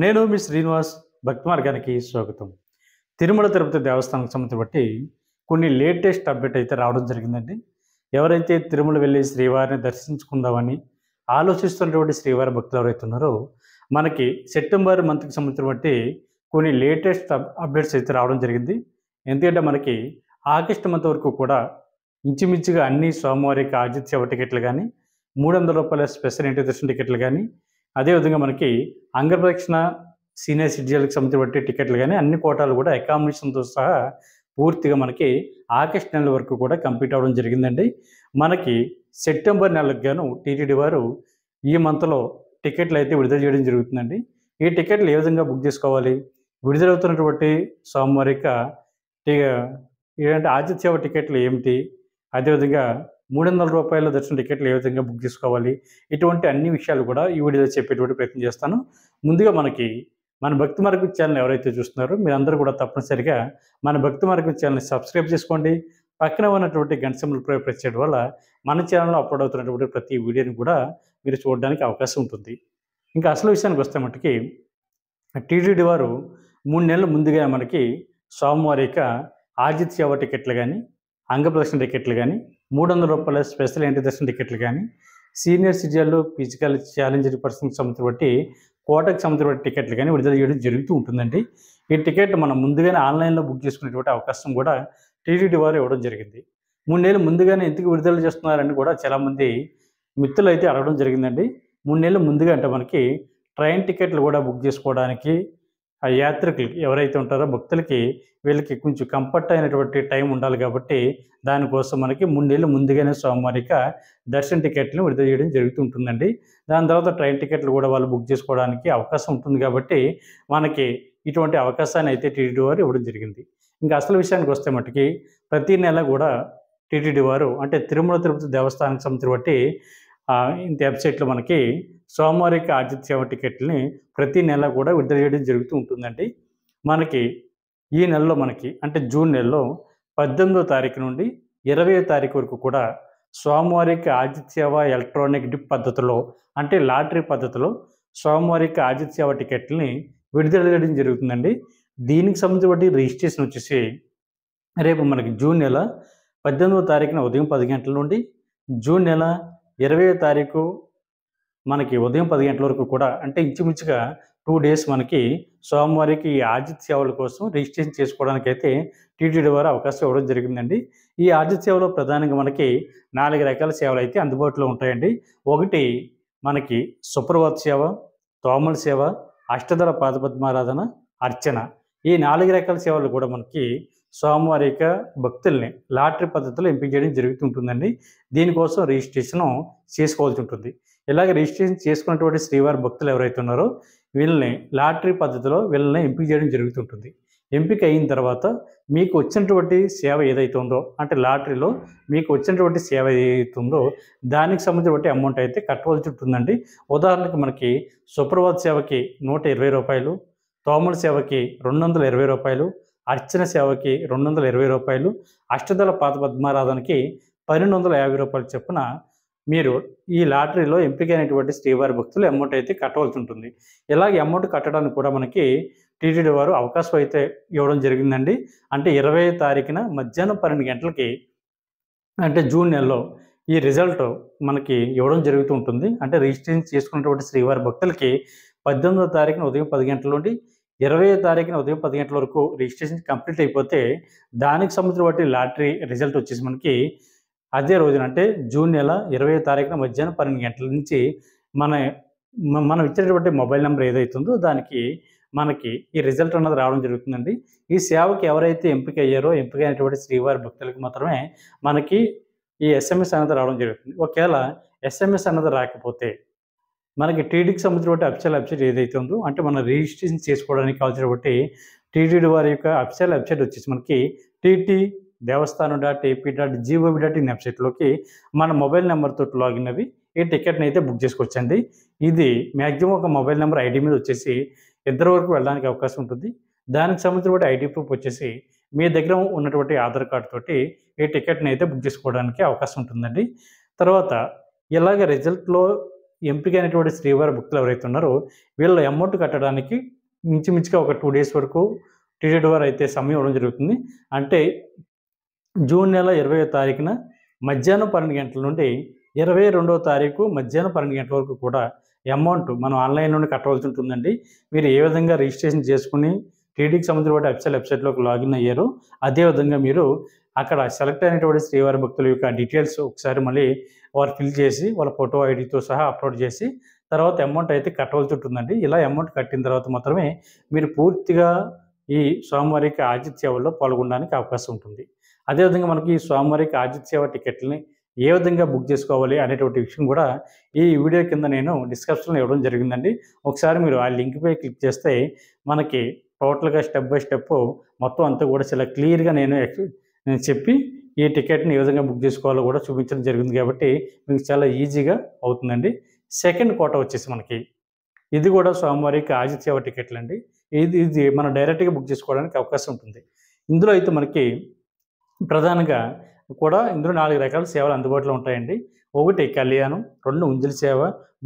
నేను మీ శ్రీనివాస్ భక్తి మార్గానికి స్వాగతం. తిరుమల తిరుపతి దేవస్థానానికి సంబంధించి బట్టి కొన్ని లేటెస్ట్ అప్డేట్ అయితే రావడం జరిగిందండి. ఎవరైతే తిరుమల వెళ్ళి శ్రీవారిని దర్శించుకుందామని ఆలోచిస్తున్నటువంటి శ్రీవారి భక్తులు ఎవరైతే ఉన్నారో మనకి సెప్టెంబర్ మంత్కి సంబంధించిన బట్టి కొన్ని లేటెస్ట్ అప్డేట్స్ అయితే రావడం జరిగింది. ఎందుకంటే మనకి ఆగస్టు మంత్ వరకు కూడా ఇంచుమించుగా అన్ని స్వామివారికి ఆతిథ్య సేవ టికెట్లు కానీ, రూ. 300 స్పెషల్ ఎంట్రీ దర్శన టికెట్లు కానీ, అదేవిధంగా మనకి అంగప్రదక్షిణ సీనియర్ సిటిజన్లకు సంబంధించిన టికెట్లు కానీ అన్ని కోటాలు కూడా అకామిడేషన్తో సహా పూర్తిగా మనకి ఆగస్ట్ నెల వరకు కూడా కంప్లీట్ అవ్వడం జరిగిందండి. మనకి సెప్టెంబర్ నెలకు గాను టీటీడీ వారు ఈ మంత్లో టికెట్లు అయితే విడుదల చేయడం జరుగుతుందండి. ఈ టికెట్లు ఏ విధంగా బుక్ చేసుకోవాలి, విడుదలవుతున్నటువంటి స్వామివారిక ఏంటంటే ఆతిథ్య సేవ టికెట్లు ఏమిటి, అదేవిధంగా రూ. 300 దర్శన టికెట్లు ఏ విధంగా బుక్ చేసుకోవాలి, ఇటువంటి అన్ని విషయాలు కూడా ఈ వీడియోలో చెప్పేటువంటి ప్రయత్నం చేస్తాను. ముందుగా మనకి మన భక్తి మార్గం ఛానల్ ఎవరైతే చూస్తున్నారో మీరందరూ కూడా తప్పనిసరిగా మన భక్తి మార్గం ఛానల్ని సబ్స్క్రైబ్ చేసుకోండి. పక్కన ఉన్నటువంటి గంట సింబల్ ప్రెస్ చేయడం వల్ల మన ఛానల్లో అప్లోడ్ అవుతున్నటువంటి ప్రతి వీడియోని కూడా మీరు చూడడానికి అవకాశం ఉంటుంది. ఇంకా అసలు విషయానికి వస్తే మట్టుకి టీటీడీ వారు 3 నెలల ముందుగా మనకి స్వామివారి యొక్క ఆతిథ్య సేవ టికెట్లు కానీ, అంగప్రదక్షిణ టికెట్లు కానీ, రూ. 300 స్పెషల్ ఎంట్రీ దర్శన టికెట్లు కానీ, సీనియర్ సిటిజన్లు ఫిజికల్ ఛాలెంజ్డ్ పర్సన్కి సంబంధించిన బట్టి కోటకు సంబంధించిన టికెట్లు కానీ విడుదల చేయడం జరుగుతూ ఉంటుందండి. ఈ టికెట్ మనం ముందుగానే ఆన్లైన్లో బుక్ చేసుకునేటువంటి అవకాశం కూడా టీటీడీ వారు ఇవ్వడం జరిగింది. 3 నెలలు ముందుగానే ఎందుకు విడుదల చేస్తున్నారని కూడా చాలామంది మిత్రులు అయితే అడగడం జరిగిందండి. 3 నెలలు ముందుగా అంటే మనకి ట్రైన్ టికెట్లు కూడా బుక్ చేసుకోవడానికి ఆ యాత్రికులకి ఎవరైతే ఉంటారో భక్తులకి వీళ్ళకి కొంచెం కంఫర్ట్ అయినటువంటి టైం ఉండాలి కాబట్టి దానికోసం మనకి 3 నెలలు ముందుగానే స్వామివారిక దర్శన టికెట్లను విడుదల చేయడం జరుగుతూ ఉంటుందండి. దాని తర్వాత ట్రైన్ టికెట్లు కూడా వాళ్ళు బుక్ చేసుకోవడానికి అవకాశం ఉంటుంది కాబట్టి మనకి ఇటువంటి అవకాశాన్ని అయితే టీటీడీ వారు ఇవ్వడం జరిగింది. ఇంకా అసలు విషయానికి వస్తే మట్టుకి ప్రతి నెల కూడా టీటీడీ వారు అంటే తిరుమల తిరుపతి దేవస్థానానికి సంబంధించి బట్టి ఇంత వెబ్సైట్లో మనకి స్వామివారికి ఆతిథ్య సేవ టికెట్లని ప్రతి నెల కూడా విడుదల చేయడం జరుగుతూ ఉంటుందండి. మనకి ఈ నెలలో మనకి అంటే జూన్ నెలలో 18వ తారీఖు నుండి 20వ తారీఖు వరకు కూడా స్వామివారికి ఆతిథ్య సేవ ఎలక్ట్రానిక్ డిప్ పద్ధతిలో అంటే లాటరీ పద్ధతిలో స్వామివారికి ఆతిథ్య సేవ టికెట్లని విడుదల చేయడం జరుగుతుందండి. దీనికి సంబంధించి రిజిస్ట్రేషన్ వచ్చేసి రేపు మనకి జూన్ నెల 18వ తారీఖున ఉదయం 10 గంటల నుండి జూన్ నెల 20వ తారీఖు మనకి ఉదయం 10 గంటల వరకు కూడా అంటే ఇంచుమించుగా 2 డేస్ మనకి స్వామివారికి ఈ ఆతిథ్య సేవల కోసం రిజిస్ట్రేషన్ చేసుకోవడానికి అయితే టీటీడీ వారు అవకాశం ఇవ్వడం జరిగిందండి. ఈ ఆతిథ్య సేవలో ప్రధానంగా మనకి 4 రకాల సేవలు అయితే అందుబాటులో ఉంటాయండి. ఒకటి మనకి సుప్రభాత సేవ, తోమల సేవ, అష్టదళ పాదపద్మారాధన, అర్చన. ఈ 4 రకాల సేవలు కూడా మనకి స్వామివారి యొక్క భక్తుల్ని లాటరీ పద్ధతిలో ఎంపిక చేయడం జరుగుతుంటుందండి. దీనికోసం రిజిస్ట్రేషన్ చేసుకోవాల్సి ఉంటుంది. ఇలాగ రిజిస్ట్రేషన్ చేసుకున్నటువంటి శ్రీవారి భక్తులు ఎవరైతే ఉన్నారో వీళ్ళని లాటరీ పద్ధతిలో వీళ్ళని ఎంపిక చేయడం జరుగుతుంటుంది. ఎంపిక అయిన తర్వాత మీకు వచ్చినటువంటి సేవ ఏదైతే ఉందో అంటే లాటరీలో మీకు వచ్చినటువంటి సేవ ఏదైతే ఉందో దానికి సంబంధించినటువంటి అమౌంట్ అయితే కట్టవలసి ఉంటుందండి. ఉదాహరణకు మనకి సుప్రభాత సేవకి రూ. 120, తోమల సేవకి రూ. 220, అర్చన సేవకి రూ. 220, అష్టదళ పాదపద్మారాధనకి రూ. 1250 చొప్పున మీరు ఈ లాటరీలో ఎంపికైనటువంటి శ్రీవారి భక్తులు అమౌంట్ అయితే కట్టవలసి ఉంటుంది. ఇలాగ అమౌంట్ కట్టడానికి కూడా మనకి టీటీడీ వారు అవకాశం అయితే ఇవ్వడం జరిగిందండి. అంటే 20వ తారీఖున మధ్యాహ్నం 12 గంటలకి అంటే జూన్ నెలలో ఈ రిజల్ట్ మనకి ఇవ్వడం జరుగుతూ ఉంటుంది. అంటే రిజిస్ట్రేషన్ చేసుకున్నటువంటి శ్రీవారి భక్తులకి 18వ తారీఖున ఉదయం 10 గంటల నుండి 20వ తారీఖున ఉదయం 10 గంటల వరకు రిజిస్ట్రేషన్ కంప్లీట్ అయిపోతే దానికి సంబంధించిన లాటరీ రిజల్ట్ వచ్చేసి మనకి అదే రోజున అంటే జూన్ నెల 20వ తారీఖున మధ్యాహ్నం 12 గంటల నుంచి మనం ఇచ్చినటువంటి మొబైల్ నెంబర్ ఏదైతుందో దానికి మనకి ఈ రిజల్ట్ అన్నది రావడం జరుగుతుందండి. ఈ సేవకి ఎవరైతే ఎంపిక అయ్యారో ఎంపికైనటువంటి శ్రీవారి భక్తులకు మాత్రమే మనకి ఈ ఎస్ఎంఎస్ అన్నది రావడం జరుగుతుంది. ఒకవేళ ఎస్ఎంఎస్ అన్నది రాకపోతే మనకి టీటీడీకి సంబంధించినటువంటి అఫీషియల్ వెబ్సైట్ ఏదైతే ఉందో అంటే మనం రిజిస్ట్రేషన్ చేసుకోవడానికి కావాల్సినటువంటి టీటీడీ వారి యొక్క అఫీషియల్ వెబ్సైట్ వచ్చేసి మనకి టీటీ దేవస్థానం.ap.gov.in వెబ్సైట్లోకి మన మొబైల్ నెంబర్తో లాగిన్ అవి ఈ టికెట్ని అయితే బుక్ చేసుకోవచ్చండి. ఇది మ్యాక్సిమం ఒక మొబైల్ నెంబర్ ఐడి మీద వచ్చేసి 2 వరకు వెళ్ళడానికి అవకాశం ఉంటుంది. దానికి సంబంధించిన ఐడి ప్రూఫ్ వచ్చేసి మీ దగ్గర ఉన్నటువంటి ఆధార్ కార్డు తోటి ఈ టికెట్ని అయితే బుక్ చేసుకోవడానికి అవకాశం ఉంటుందండి. తర్వాత ఇలాగ రిజల్ట్లో ఎంపికైనటువంటి శ్రీవారి భక్తులు ఎవరైతే ఉన్నారో వీళ్ళ అమౌంట్ కట్టడానికి మించుమించుగా ఒక 2 డేస్ వరకు టీటీడీ వారు అయితే సమయం ఇవ్వడం జరుగుతుంది. అంటే జూన్ నెల 20వ తారీఖున మధ్యాహ్నం 12 గంటల నుండి 22వ తారీఖు మధ్యాహ్నం 12 గంటల వరకు కూడా అమౌంట్ మనం ఆన్లైన్ నుండి కట్టవలసి ఉంటుందండి. మీరు ఏ విధంగా రిజిస్ట్రేషన్ చేసుకుని టీటీడీకి సంబంధించిన అఫీషియల్ వెబ్సైట్లోకి లాగిన్ అయ్యారో అదేవిధంగా మీరు అక్కడ సెలెక్ట్ అయినటువంటి శ్రీవారి భక్తుల యొక్క డీటెయిల్స్ ఒకసారి మళ్ళీ వారు ఫిల్ చేసి వాళ్ళ ఫోటో ఐడితో సహా అప్లోడ్ చేసి తర్వాత అమౌంట్ అయితే కట్టవలసి ఉంటుందండి. ఇలా అమౌంట్ కట్టిన తర్వాత మాత్రమే మీరు పూర్తిగా ఈ స్వామివారికి ఆజిత్ సేవల్లో పాల్గొనడానికి అవకాశం ఉంటుంది. అదేవిధంగా మనకి ఈ స్వామివారికి ఆజిత్ సేవ టికెట్లని ఏ విధంగా బుక్ చేసుకోవాలి అనేటువంటి విషయం కూడా ఈ వీడియో కింద నేను డిస్క్రిప్షన్లో ఇవ్వడం జరిగిందండి. ఒకసారి మీరు ఆ లింక్పై క్లిక్ చేస్తే మనకి టోటల్గా స్టెప్ బై స్టెప్ మొత్తం అంతా కూడా చాలా క్లియర్గా నేను చెప్పి ఈ టికెట్ని ఏ విధంగా బుక్ చేసుకోవాలో కూడా చూపించడం జరిగింది కాబట్టి మీకు చాలా ఈజీగా అవుతుందండి. సెకండ్ కోట వచ్చేసి మనకి ఇది కూడా స్వామివారికి ఆజిత్ సేవ టికెట్లు అండి. ఇది మనం డైరెక్ట్గా బుక్ చేసుకోవడానికి అవకాశం ఉంటుంది. ఇందులో అయితే మనకి ప్రధానంగా కూడా ఇందులో 4 రకాల సేవలు అందుబాటులో ఉంటాయండి. 1 కళ్యాణం, 2 ఉంజలి సేవ,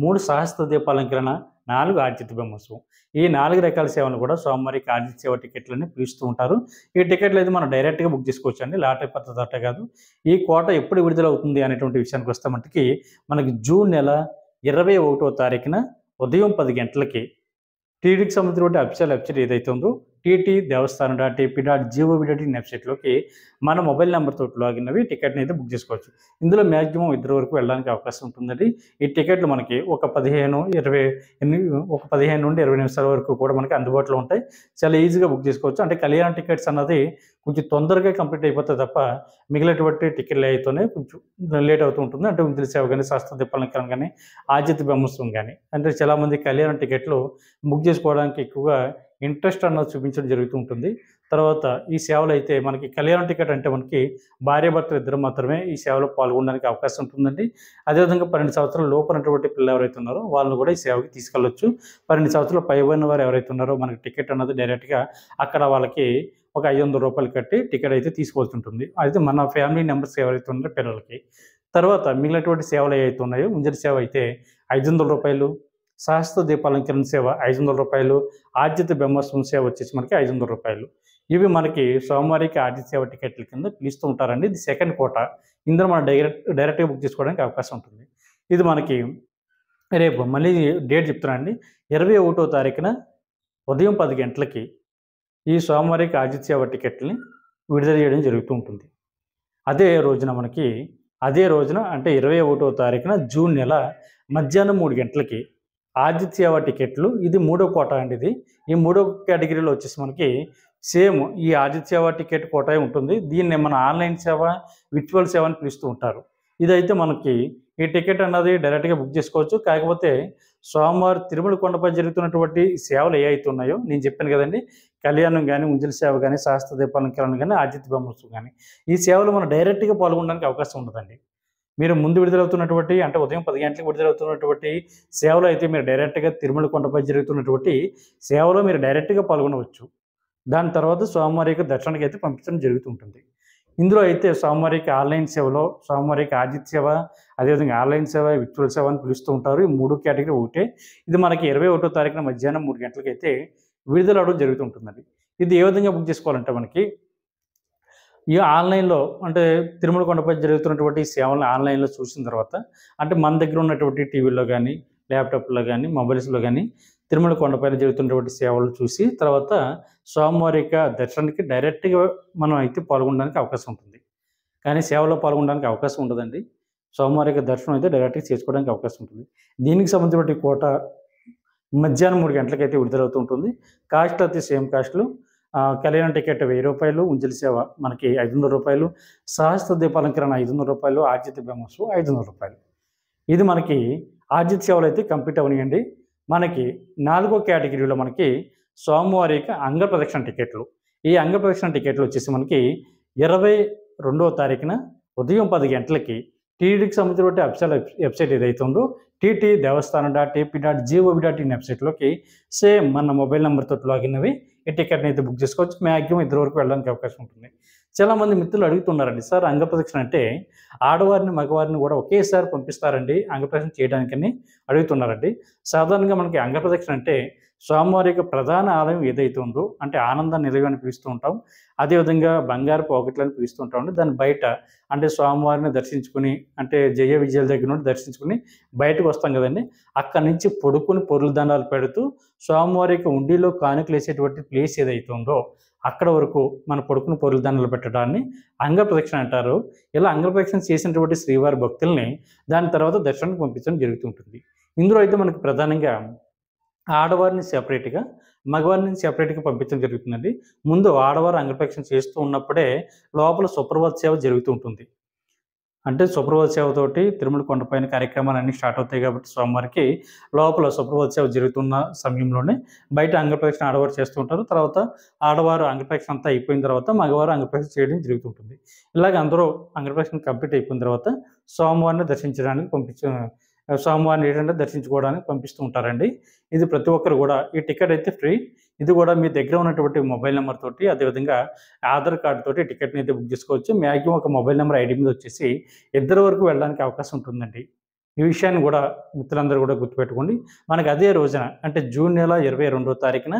3 సహస్ర దీపాలంకరణ, 4 ఆర్జిత బ్రహ్మోత్సవం. ఈ 4 రకాల సేవలు కూడా స్వామివారికి ఆర్జిత సేవ టికెట్లని పిలుస్తూ ఉంటారు. ఈ టికెట్లు అయితే మనం డైరెక్ట్గా బుక్ చేసుకోవచ్చు అండి, లాటరీ పద్ధతి అట్ట కాదు. ఈ కోట ఎప్పుడు విడుదలవుతుంది అనేటువంటి విషయానికి వస్తే మటుకి మనకి జూన్ నెల 21వ తారీఖున ఉదయం 10 గంటలకి టీటీడీకి సంబంధించిన అఫీషియల్ వెబ్సైట్ ఏదైతే ఉందో tt.devasthanam.ap.gov.in వెబ్సైట్లోకి మన మొబైల్ నెంబర్తో లాగిన్ అవి టికెట్ని అయితే బుక్ చేసుకోవచ్చు. ఇందులో మ్యాక్సిమం 2 వరకు వెళ్ళడానికి అవకాశం ఉంటుందండి. ఈ టికెట్లు మనకి ఒక 15 నుండి 20 నిమిషాల వరకు కూడా మనకి అందుబాటులో ఉంటాయి. చాలా ఈజీగా బుక్ చేసుకోవచ్చు. అంటే కళ్యాణ టికెట్స్ అన్నది కొంచెం తొందరగా కంప్లీట్ అయిపోతుంది తప్ప మిగిలినటువంటి టికెట్లు అయితేనే కొంచెం లేట్ అవుతూ ఉంటుంది. అంటే ఉంజలి సేవ కానీ, శాస్త్ర దీపాలంకరణ కానీ, ఆజిత బ్రహ్మోత్సవం కానీ, అంటే చాలామంది కళ్యాణ టికెట్లు బుక్ చేసుకోవడానికి ఎక్కువగా ఇంట్రెస్ట్ అన్నది చూపించడం జరుగుతూ ఉంటుంది. తర్వాత ఈ సేవలు అయితే మనకి కళ్యాణ టికెట్ అంటే మనకి భార్యాభర్తలు ఇద్దరు మాత్రమే ఈ సేవలో పాల్గొనడానికి అవకాశం ఉంటుందండి. అదేవిధంగా 12 సంవత్సరాల లోపనటువంటి పిల్లలు ఎవరైతే ఉన్నారో వాళ్ళని కూడా ఈ సేవకి తీసుకెళ్ళొచ్చు. 12 సంవత్సరాలు పైబడిన వారు ఎవరైతే ఉన్నారో మనకి టికెట్ అన్నది డైరెక్ట్గా అక్కడ వాళ్ళకి ఒక 500 రూపాయలు కట్టి టికెట్ అయితే తీసుకోవాల్సి ఉంటుంది. అయితే మన ఫ్యామిలీ మెంబర్స్ ఎవరైతే ఉన్నారో పిల్లలకి. తర్వాత మిగిలినటువంటి సేవలు ఏవైతే ఉన్నాయో ఉంజలి సేవ అయితే 500 రూపాయలు, సహస్ర దీపాలంకరణ సేవ 500 రూపాయలు, ఆర్జిత బ్రహ్మోత్సవం సేవ వచ్చేసి మనకి 500 రూపాయలు. ఇవి మనకి స్వామివారికి ఆర్జిత సేవ టికెట్ల కింద పిలుస్తూ ఉంటారండి. ఇది సెకండ్ కోట. ఇందులో మనం డైరెక్ట్గా బుక్ చేసుకోవడానికి అవకాశం ఉంటుంది. ఇది మనకి రేపు మళ్ళీ డేట్ చెప్తున్నానండి. 21వ తారీఖున ఉదయం 10 గంటలకి ఈ స్వామివారికి ఆర్జిత సేవ టికెట్లని విడుదల చేయడం జరుగుతూ ఉంటుంది. అదే రోజున అంటే 21వ తారీఖున జూన్ నెల మధ్యాహ్నం 3 గంటలకి ఆర్జిత సేవ టికెట్లు, ఇది 3వ కోట అండి. ఈ 3వ కేటగిరీలో వచ్చేసి మనకి సేమ్ ఈ ఆర్జిత సేవ టికెట్ కోట ఉంటుంది. దీన్ని మన ఆన్లైన్ సేవ, విర్చువల్ సేవ అని పిలుస్తూ ఉంటారు. ఇదైతే మనకి ఈ టికెట్ అన్నది డైరెక్ట్గా బుక్ చేసుకోవచ్చు. కాకపోతే స్వామివారి తిరుమల కొండపై జరుగుతున్నటువంటి సేవలు ఏవైతే ఉన్నాయో నేను చెప్పాను కదండి, కళ్యాణం కానీ, ఉంజలి సేవ కానీ, శాస్త్ర దీపాలంకరణ కానీ, ఆర్జిత బ్రహ్మోత్సవం కానీ, ఈ సేవలు మనం డైరెక్ట్గా పాల్గొనడానికి అవకాశం ఉండదండి. మీరు ముందు విడుదలవుతున్నటువంటి అంటే ఉదయం 10 గంటలకు విడుదలవుతున్నటువంటి సేవలు అయితే మీరు డైరెక్ట్గా తిరుమల కొండపై జరుగుతున్నటువంటి సేవలో మీరు డైరెక్ట్గా పాల్గొనవచ్చు. దాని తర్వాత స్వామివారి యొక్క దర్శనానికి అయితే పంపించడం జరుగుతుంటుంది. ఇందులో అయితే స్వామివారికి ఆన్లైన్ సేవలో స్వామివారికి ఆర్జిత సేవ, అదేవిధంగా ఆన్లైన్ సేవ, విర్చువల్ సేవ అని పిలుస్తూ ఉంటారు. ఈ 3 కేటగిరీ ఒకటే. ఇది మనకి 21వ తారీఖున మధ్యాహ్నం 3 గంటలకైతే విడుదల అవడం జరుగుతుంటుందండి. ఇది ఏ విధంగా బుక్ చేసుకోవాలంటే మనకి ఈ ఆన్లైన్లో అంటే తిరుమల కొండపై జరుగుతున్నటువంటి సేవలను ఆన్లైన్లో చూసిన తర్వాత అంటే మన దగ్గర ఉన్నటువంటి టీవీలో కానీ, ల్యాప్టాప్లో కానీ, మొబైల్స్లో కానీ తిరుమల కొండపైన జరుగుతున్నటువంటి సేవలు చూసి తర్వాత స్వామివారి యొక్క దర్శనానికి డైరెక్ట్గా మనం అయితే పాల్గొనడానికి అవకాశం ఉంటుంది. కానీ సేవలో పాల్గొనడానికి అవకాశం ఉండదండి. స్వామివారి యొక్క దర్శనం అయితే డైరెక్ట్గా చేసుకోవడానికి అవకాశం ఉంటుంది. దీనికి సంబంధించిన కోట మధ్యాహ్నం 3 గంటలకైతే విడుదలవుతూ ఉంటుంది. కాస్ట్ అయితే సేమ్ కాస్ట్లు. కళ్యాణ టికెట్ 1000 రూపాయలు, ఉంజలి సేవ మనకి 500 రూపాయలు, సహస్ర దీపాలంకరణ 500 రూపాయలు, ఆర్జిత బ్రహ్మోత్సవం 500 రూపాయలు. ఇది మనకి ఆర్జిత సేవలు అయితే కంప్లీట్ అవనియండి. మనకి 4వ కేటగిరీలో మనకి స్వామివారి యొక్క అంగ ప్రదక్షిణ టికెట్లు. ఈ అంగ ప్రదక్షిణ టికెట్లు వచ్చేసి మనకి 22వ తారీఖున ఉదయం 10 గంటలకి టీటీడీకి సంబంధించిన అఫీషియల్ వెబ్సైట్ ఏదైతే ఉందో tt.devasthanam.ap.gov.in వెబ్సైట్లోకి సేమ్ మన మొబైల్ నెంబర్తో లాగిన్ అవి ఈ టికెట్ని అయితే బుక్ చేసుకోవచ్చు. మ్యాక్సిమం 2 వరకు వెళ్ళడానికి అవకాశం ఉంటుంది. చాలామంది మిత్రులు అడుగుతున్నారండి, సార్ అంగప్రదక్షిణ అంటే ఆడవారిని, మగవారిని కూడా ఒకేసారి పంపిస్తారండి అంగప్రదక్షిణ చేయడానికని అడుగుతున్నారండి. సాధారణంగా మనకి అంగప్రదక్షిణ అంటే స్వామివారి యొక్క ప్రధాన ఆలయం ఏదైతే ఉందో అంటే ఆనంద నిలయం అని పిలుస్తూ ఉంటాం. అదేవిధంగా బంగారపు వాకిట్లని పిలుస్తూ ఉంటామండి. దాని బయట అంటే స్వామివారిని దర్శించుకుని అంటే జయ విజయాల దగ్గర నుండి దర్శించుకుని బయటకు వస్తాం కదండీ! అక్కడి నుంచి పడుకొని పొర్లు దండాలు పెడుతూ స్వామివారి యొక్క హుండీలో కానుకలేసేటువంటి ప్లేస్ ఏదైతే ఉందో అక్కడ వరకు మన పడుకుని పొర్లు దండలు పెట్టడాన్ని అంగప్రదక్షిణ అంటారు. ఇలా అంగప్రదక్షిణ చేసినటువంటి శ్రీవారి భక్తుల్ని దాని తర్వాత దర్శనానికి పంపించడం జరుగుతూ ఉంటుంది. ఇందులో అయితే మనకు ప్రధానంగా ఆడవారిని సెపరేట్‌గా, మగవారిని సెపరేట్‌గా పంపించడం జరుగుతుందండి. ముందు ఆడవారు అంగప్రదక్షిణ చేస్తూ ఉన్నప్పుడే లోపల సుప్రభాత సేవ జరుగుతూ ఉంటుంది. అంటే సుప్రభాత సేవతోటి తిరుమల కొండపైన కార్యక్రమాలన్నీ స్టార్ట్ అవుతాయి కాబట్టి స్వామివారికి లోపల సుప్రభాత సేవ జరుగుతున్న సమయంలోనే బయట అంగప్రదక్షిణ ఆడవారు చేస్తూ ఉంటారు. తర్వాత ఆడవారు అంగప్రదక్షిణ అంతా అయిపోయిన తర్వాత మగవారు అంగప్రదక్షిణ చేయడం జరుగుతుంటుంది. ఇలాగ అందరూ అంగప్రదక్షిణ కంప్లీట్ అయిపోయిన తర్వాత స్వామివారిని దర్శించడానికి స్వామివారిని ఏంటంటే దర్శించుకోవడానికి పంపిస్తూ ఉంటారండి. ఇది ప్రతి ఒక్కరు కూడా ఈ టికెట్ అయితే ఫ్రీ. ఇది కూడా మీ దగ్గర ఉన్నటువంటి మొబైల్ నెంబర్ తోటి అదేవిధంగా ఆధార్ కార్డ్ తోటి టికెట్‌ని అయితే బుక్ చేసుకోవచ్చు. మాక్సిమం ఒక మొబైల్ నెంబర్ ఐడీ మీద వచ్చేసి ఇద్దరి వరకు వెళ్ళడానికి అవకాశం ఉంటుందండి. ఈ విషయాన్ని కూడా మిత్రులందరూ కూడా గుర్తుపెట్టుకోండి. మనకు అదే రోజున అంటే జూన్ నెల 22వ తారీఖున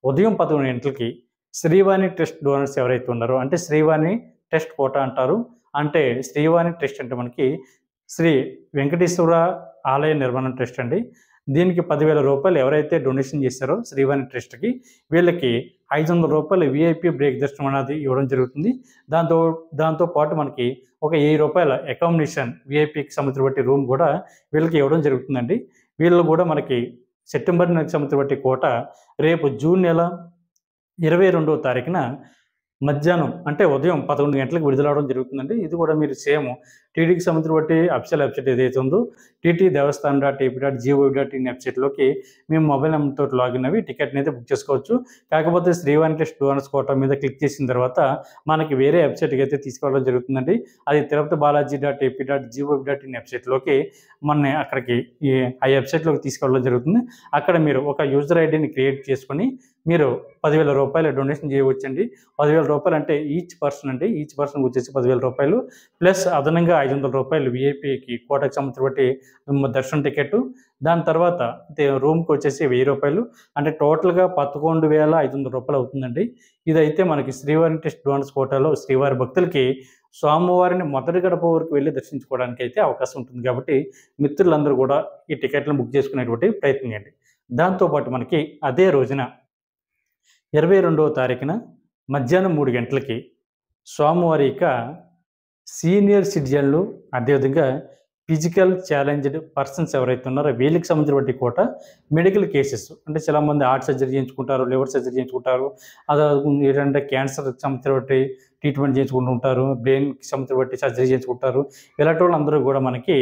ఉదయం 11 గంటలకి శ్రీవాణి ట్రస్ట్ డోనర్స్ ఎవరైతే ఉన్నారో అంటే శ్రీవాణి ట్రస్ట్ కోటా అంటారు. అంటే శ్రీవాణి ట్రస్ట్ అంటే మనకి శ్రీ వెంకటేశ్వర ఆలయ నిర్మాణ ట్రస్ట్ అండి. దీనికి రూ. 10,000 ఎవరైతే డొనేషన్ చేశారో శ్రీవాణి ట్రస్ట్‌కి వీళ్ళకి రూ. 500 వీఐపీ బ్రేక్ దర్శనం అనేది ఇవ్వడం జరుగుతుంది. దాంతో పాటు మనకి ఒక రూ. 1000 అకామిడేషన్ వీఐపీకి సంబంధించిన బట్టి రూమ్ కూడా వీళ్ళకి ఇవ్వడం జరుగుతుందండి. వీళ్ళు కూడా మనకి సెప్టెంబర్ నెలకు సంబంధించిన బట్టి కోట రేపు జూన్ నెల 22వ తారీఖున మధ్యాహ్నం అంటే ఉదయం 11 గంటలకు విడుదలవ్వడం జరుగుతుందండి. ఇది కూడా మీరు సేమ్ టీటీడీకి సంబంధించిన బట్టి అఫీషియల్ వెబ్‌సైట్ ఏదైతే ఉందో టీటీ దేవస్థానం .ఏపీ.gov.in వెబ్‌సైట్‌లోకి మేము మొబైల్ నెంబర్‌తోటి లాగిన్ అవ్వి టికెట్‌ని అయితే బుక్ చేసుకోవచ్చు. కాకపోతే శ్రీవాణి ట్రస్ట్ డోనర్స్ కోటా మీద క్లిక్ చేసిన తర్వాత మనకి వేరే వెబ్‌సైట్‌కి అయితే తీసుకెళ్ళడం జరుగుతుందండి. అది తిరుపతి బాలాజీ .ఏపీ.gov.in వెబ్‌సైట్‌లోకి మనల్ని అక్కడికి ఆ వెబ్‌సైట్‌లోకి తీసుకెళ్ళడం జరుగుతుంది. అక్కడ మీరు ఒక యూజర్ ఐడీని క్రియేట్ చేసుకొని మీరు రూ. 10,000 డొనేషన్ చేయవచ్చండి. రూ. 10,000 అంటే ఈచ్ పర్సన్ అండి. ఈచ్ పర్సన్‌కి వచ్చేసి రూ. 10,000 ప్లస్ అదనంగా రూ. 500 వీఐపీకి కోటకు సంబంధించిన బట్టి దర్శనం టికెట్టు. దాని తర్వాత రూమ్‌కి వచ్చేసి రూ. 1,000 అంటే టోటల్‌గా రూ. 11,500 అవుతుందండి. ఇదైతే మనకి శ్రీవారి ట్రస్ట్ డోనర్స్ కోటాలో శ్రీవారి భక్తులకి స్వామివారిని మొదటి గడప వరకు వెళ్లి దర్శించుకోవడానికి అయితే అవకాశం ఉంటుంది కాబట్టి మిత్రులందరూ కూడా ఈ టికెట్‌లను బుక్ చేసుకునేటువంటి ప్రయత్నం చేయండి. దాంతో పాటు మనకి అదే రోజున 22వ తారీఖున మధ్యాహ్నం 3 గంటలకి స్వామివారి యొక్క సీనియర్ సిటిజన్లు అదేవిధంగా ఫిజికల్ ఛాలెంజ్డ్ పర్సన్స్ ఎవరైతే ఉన్నారో వీళ్ళకి సంబంధించినటువంటి కోట మెడికల్ కేసెస్ అంటే చాలామంది హార్ట్ సర్జరీ చేయించుకుంటారు, లివర్ సర్జరీ చేయించుకుంటారు, అదే ఏంటంటే క్యాన్సర్‌కి సంబంధించినటువంటి ట్రీట్మెంట్ చేయించుకుంటూ ఉంటారు, బ్రెయిన్‌కి సంబంధించినటువంటి సర్జరీ చేయించుకుంటారు. ఇలాంటి వాళ్ళందరూ కూడా మనకి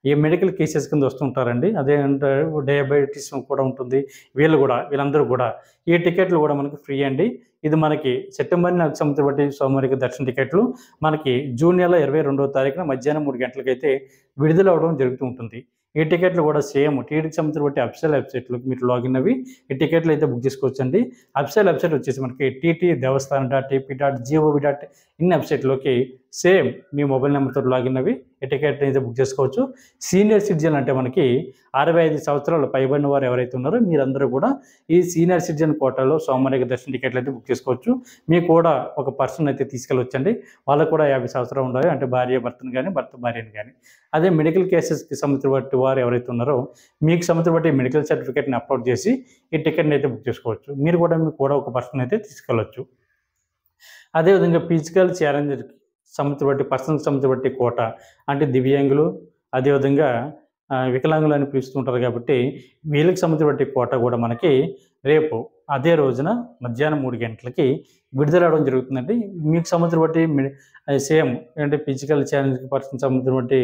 ఈ మెడికల్ కేసెస్ కింద వస్తుంటారండి. అదేంటే డయాబెటిస్ కూడా ఉంటుంది. వీళ్ళందరూ కూడా ఈ టికెట్లు కూడా మనకి ఫ్రీ అండి. ఇది మనకి సెప్టెంబర్ నెలకు సంబంధించిన బట్టి స్వామివారికి దర్శన టికెట్లు మనకి జూన్ నెల 22వ తారీఖున మధ్యాహ్నం 3 గంటలకైతే విడుదల అవ్వడం జరుగుతూ ఉంటుంది. ఈ టికెట్లు కూడా సేమ్ టీటీడీకి సంబంధించిన బట్టి అఫీషియల్ వెబ్‌సైట్‌లోకి మీరు లాగిన్ అవ్వి ఈ టికెట్లు అయితే బుక్ చేసుకోవచ్చండి. అఫీషియల్ వెబ్‌సైట్ వచ్చేసి మనకి టీటీ దేవస్థానం .ఏపీ.gov.in వెబ్‌సైట్‌లోకి సేమ్ మీ మొబైల్ నెంబర్‌తో లాగిన్ అవ్వి ఈ టికెట్‌ని అయితే బుక్ చేసుకోవచ్చు. సీనియర్ సిటిజన్ అంటే మనకి 65 సంవత్సరాలు పైబడిన వారు ఎవరైతే ఉన్నారో మీరందరూ కూడా ఈ సీనియర్ సిటిజన్ కోటాలో స్వామివారికి దర్శన టికెట్లు అయితే బుక్ చేసుకోవచ్చు. మీకు కూడా ఒక పర్సన్ అయితే తీసుకెళ్ళొచ్చండి. వాళ్ళకు కూడా 50 సంవత్సరాలు ఉండాలి. అంటే భార్య భర్తను గాని, భర్త భార్యను గాని. అదే మెడికల్ కేసెస్‌కి సంబంధించిన బట్టి వారు ఎవరైతే ఉన్నారో మీకు సంబంధించిన బట్టి మెడికల్ సర్టిఫికేట్‌ని అప్లోడ్ చేసి ఈ టికెట్‌ని అయితే బుక్ చేసుకోవచ్చు. మీకు కూడా ఒక పర్సన్ అయితే తీసుకెళ్ళొచ్చు. అదేవిధంగా ఫిజికల్ ఛాలెంజ్‌కి సంబంధించిన బట్టి పర్సన్‌కి సంబంధించిన బట్టి కోట అంటే దివ్యాంగులు అదేవిధంగా వికలాంగులు అని పిలుస్తూ ఉంటారు కాబట్టి వీళ్ళకి సంబంధించిన బట్టి కోట కూడా మనకి రేపు అదే రోజున మధ్యాహ్నం 3 గంటలకి విడుదలవ్వడం జరుగుతుందండి. మీకు సంబంధించిన బట్టి సేమ్ అంటే ఫిజికల్ ఛాలెంజ్ పర్సన్‌కి సంబంధించిన బట్టి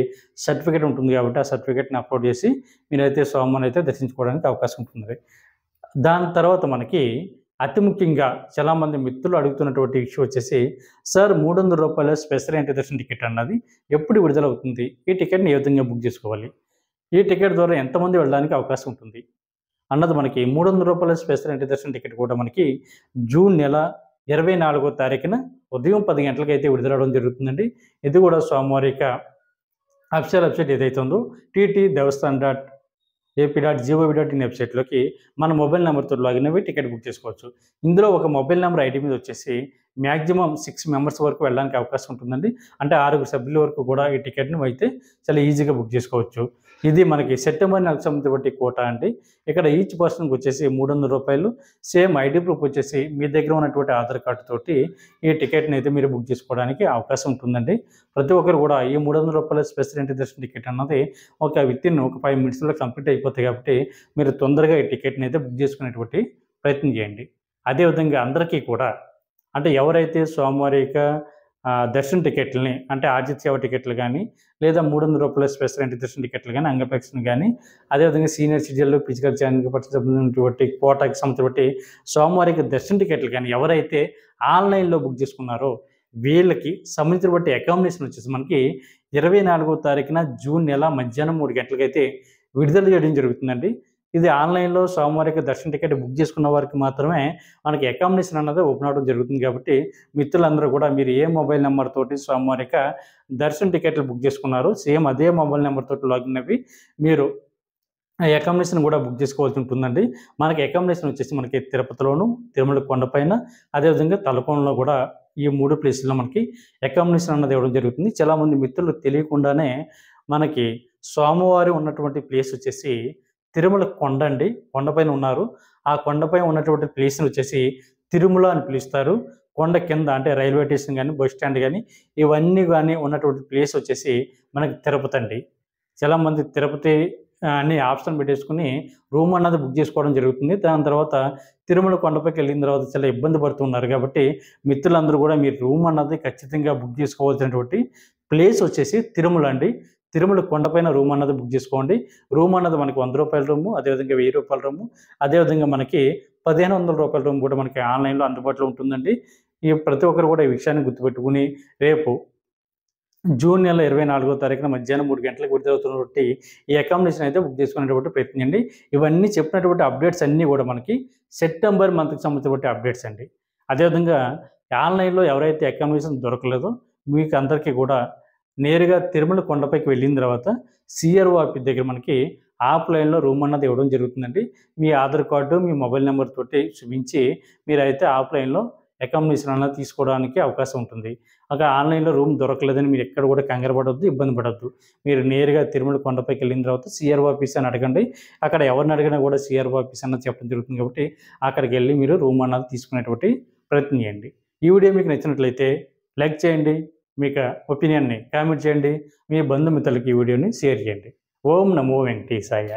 సర్టిఫికేట్ ఉంటుంది కాబట్టి ఆ సర్టిఫికేట్‌ని అప్లోడ్ చేసి మీరైతే స్వామివారిని అయితే దర్శించుకోవడానికి అవకాశం ఉంటుంది. దాని తర్వాత మనకి అతి ముఖ్యంగా చాలామంది మిత్రులు అడుగుతున్నటువంటి ఇష్యూ వచ్చేసి సార్ రూ. 300 స్పెషల్ ఎంట్రీ దర్శన టికెట్ అన్నది ఎప్పుడు విడుదలవుతుంది? ఈ టికెట్‌ని ఏ విధంగా బుక్ చేసుకోవాలి? ఈ టికెట్ ద్వారా ఎంతమంది వెళ్ళడానికి అవకాశం ఉంటుంది? అన్నది మనకి రూ. 300 స్పెషల్ ఎంట్రీ దర్శన టికెట్ కూడా మనకి జూన్ నెల 24వ తారీఖున ఉదయం 10 గంటలకైతే విడుదలవడం జరుగుతుందండి. ఇది కూడా స్వామివారిక అఫీషియల్ వెబ్సైట్ ఏదైతే ఉందో టీటీ దేవస్థాన్ AP.gov.in వెబ్సైట్లోకి మన మొబైల్ నెంబర్తో లాగిన్ అయ్యి టికెట్ బుక్ చేసుకోవచ్చు. ఇందులో ఒక మొబైల్ నెంబర్ ఐడి మీద వచ్చేసి మ్యాక్సిమం 6 మెంబర్స్ వరకు వెళ్ళడానికి అవకాశం ఉంటుందండి. అంటే 6 సభ్యుల వరకు కూడా ఈ టికెట్ని అయితే చాలా ఈజీగా బుక్ చేసుకోవచ్చు. ఇది మనకి సెప్టెంబర్ నెలకు సంబంధించిన కోటా అండి. ఇక్కడ ఈచ్ పర్సన్కి వచ్చేసి రూ. 300. సేమ్ ఐడి ప్రూఫ్ వచ్చేసి మీ దగ్గర ఉన్నటువంటి ఆధార్ కార్డు తోటి ఈ టికెట్ని అయితే మీరు బుక్ చేసుకోవడానికి అవకాశం ఉంటుందండి. ప్రతి ఒక్కరు కూడా ఈ రూ. 300 స్పెషల్ ఎంట్రీ దర్శన టికెట్ అన్నది ఒక 5 మినిట్స్లో కంప్లీట్ అయిపోతాయి కాబట్టి మీరు తొందరగా ఈ టికెట్ని అయితే బుక్ చేసుకునేటువంటి ప్రయత్నం చేయండి. అదేవిధంగా అందరికీ కూడా అంటే ఎవరైతే స్వామివారిక దర్శన టికెట్లని అంటే ఆర్జిత సేవ టికెట్లు కానీ లేదా రూ. 300 స్పెషల్ ఎంట్రీ దర్శన టికెట్లు కానీ అంగప్రదక్షిణ కానీ అదేవిధంగా సీనియర్ సిటిజన్లు ఫిజికల్ ఛాలెంజ్ సంబంధించినటువంటి కోటాకి సంబంధించి స్వామివారికి దర్శన టికెట్లు కానీ ఎవరైతే ఆన్లైన్లో బుక్ చేసుకున్నారో వీళ్ళకి సంబంధించినటువంటి అకామిడేషన్ వచ్చేసి మనకి 24వ తారీఖున జూన్ నెల మధ్యాహ్నం 3 గంటలకైతే విడుదల చేయడం జరుగుతుందండి. ఇది ఆన్లైన్లో స్వామివారికి దర్శన టికెట్ బుక్ చేసుకున్న వారికి మాత్రమే మనకి అకామిడేషన్ అన్నది ఓపెన్ అవ్వడం జరుగుతుంది కాబట్టి మిత్రులందరూ కూడా మీరు ఏ మొబైల్ నెంబర్ తోటి స్వామివారిక దర్శన టికెట్లు బుక్ చేసుకున్నారు సేమ్ అదే మొబైల్ నెంబర్ తోటి లాగిన్ అవి మీరు అకామిడేషన్ కూడా బుక్ చేసుకోవాల్సి ఉంటుందండి. మనకి అకామిడేషన్ వచ్చేసి మనకి తిరుపతిలోను, తిరుమల కొండపైన, అదేవిధంగా తలకోనలో కూడా ఈ 3 ప్లేసుల్లో మనకి అకామిడేషన్ అన్నది ఇవ్వడం జరుగుతుంది. చాలామంది మిత్రులు తెలియకుండానే మనకి స్వామివారి ఉన్నటువంటి ప్లేస్ వచ్చేసి తిరుమల కొండ అండి. కొండపైన ఉన్నారు. ఆ కొండపైన ఉన్నటువంటి ప్లేస్ని వచ్చేసి తిరుమల అని పిలుస్తారు. కొండ కింద అంటే రైల్వే స్టేషన్ కానీ బస్ స్టాండ్ కానీ ఇవన్నీ కానీ ఉన్నటువంటి ప్లేస్ వచ్చేసి మనకి తిరుపతి అండి. చాలామంది తిరుపతి అని ఆప్షన్ పెట్టేసుకుని రూమ్ అన్నది బుక్ చేసుకోవడం జరుగుతుంది. దాని తర్వాత తిరుమల కొండపైకి వెళ్ళిన తర్వాత చాలా ఇబ్బంది పడుతున్నారు కాబట్టి మిత్రులందరూ కూడా మీరు రూమ్ అన్నది ఖచ్చితంగా బుక్ చేసుకోవాల్సినటువంటి ప్లేస్ వచ్చేసి తిరుమల అండి. తిరుమల కొండపైన రూమ్ అన్నది బుక్ చేసుకోండి. రూమ్ అన్నది మనకి రూ. 100 రూము, అదేవిధంగా రూ. 1000 రూము, అదేవిధంగా మనకి రూ. 1500 రూమ్ కూడా మనకి ఆన్లైన్లో అందుబాటులో ఉంటుందండి. ఈ ప్రతి ఒక్కరు కూడా ఈ విషయాన్ని గుర్తుపెట్టుకుని రేపు జూన్ నెల 24వ తారీఖున మధ్యాహ్నం 3 గంటలకు విడుదలవుతున్నటువంటి ఈ అకామిడేషన్ అయితే బుక్ చేసుకునేటువంటి ప్రయత్నం చేయండి. ఇవన్నీ చెప్పినటువంటి అప్డేట్స్ అన్నీ కూడా మనకి సెప్టెంబర్ మంత్కి సంబంధించినటువంటి అప్డేట్స్ అండి. అదేవిధంగా ఆన్లైన్లో ఎవరైతే అకామిడేషన్ దొరకలేదో మీకు అందరికీ కూడా నేరుగా తిరుమల కొండపైకి వెళ్ళిన తర్వాత సిఆర్ఓ ఆఫీస్ దగ్గర మనకి ఆఫ్లైన్లో రూమ్ అన్నది ఇవ్వడం జరుగుతుందండి. మీ ఆధార్ కార్డు, మీ మొబైల్ నెంబర్ తోటి చూపించి మీరైతే ఆఫ్లైన్లో అకామిడేషన్ అన్నది తీసుకోవడానికి అవకాశం ఉంటుంది. అక్కడ ఆన్లైన్లో రూమ్ దొరకలేదని మీరు ఎక్కడ కూడా కంగారు పడవద్దు, ఇబ్బంది పడవద్దు. మీరు నేరుగా తిరుమల కొండపైకి వెళ్ళిన తర్వాత సిఆర్ఓ ఆఫీస్ అని అడగండి. అక్కడ ఎవరిని అడిగినా కూడా సిఆర్ఓ ఆఫీస్ అన్నది చెప్పడం జరుగుతుంది కాబట్టి అక్కడికి వెళ్ళి మీరు రూమ్ అన్నది తీసుకునేటువంటి ప్రయత్నం చేయండి. ఈ వీడియో మీకు నచ్చినట్లయితే లైక్ చేయండి, మీకు ఒపీనియన్ని కామెంట్ చేయండి, మీ బంధుమిత్రులకి ఈ వీడియోని షేర్ చేయండి. ఓం నమో వెంకటేశాయ.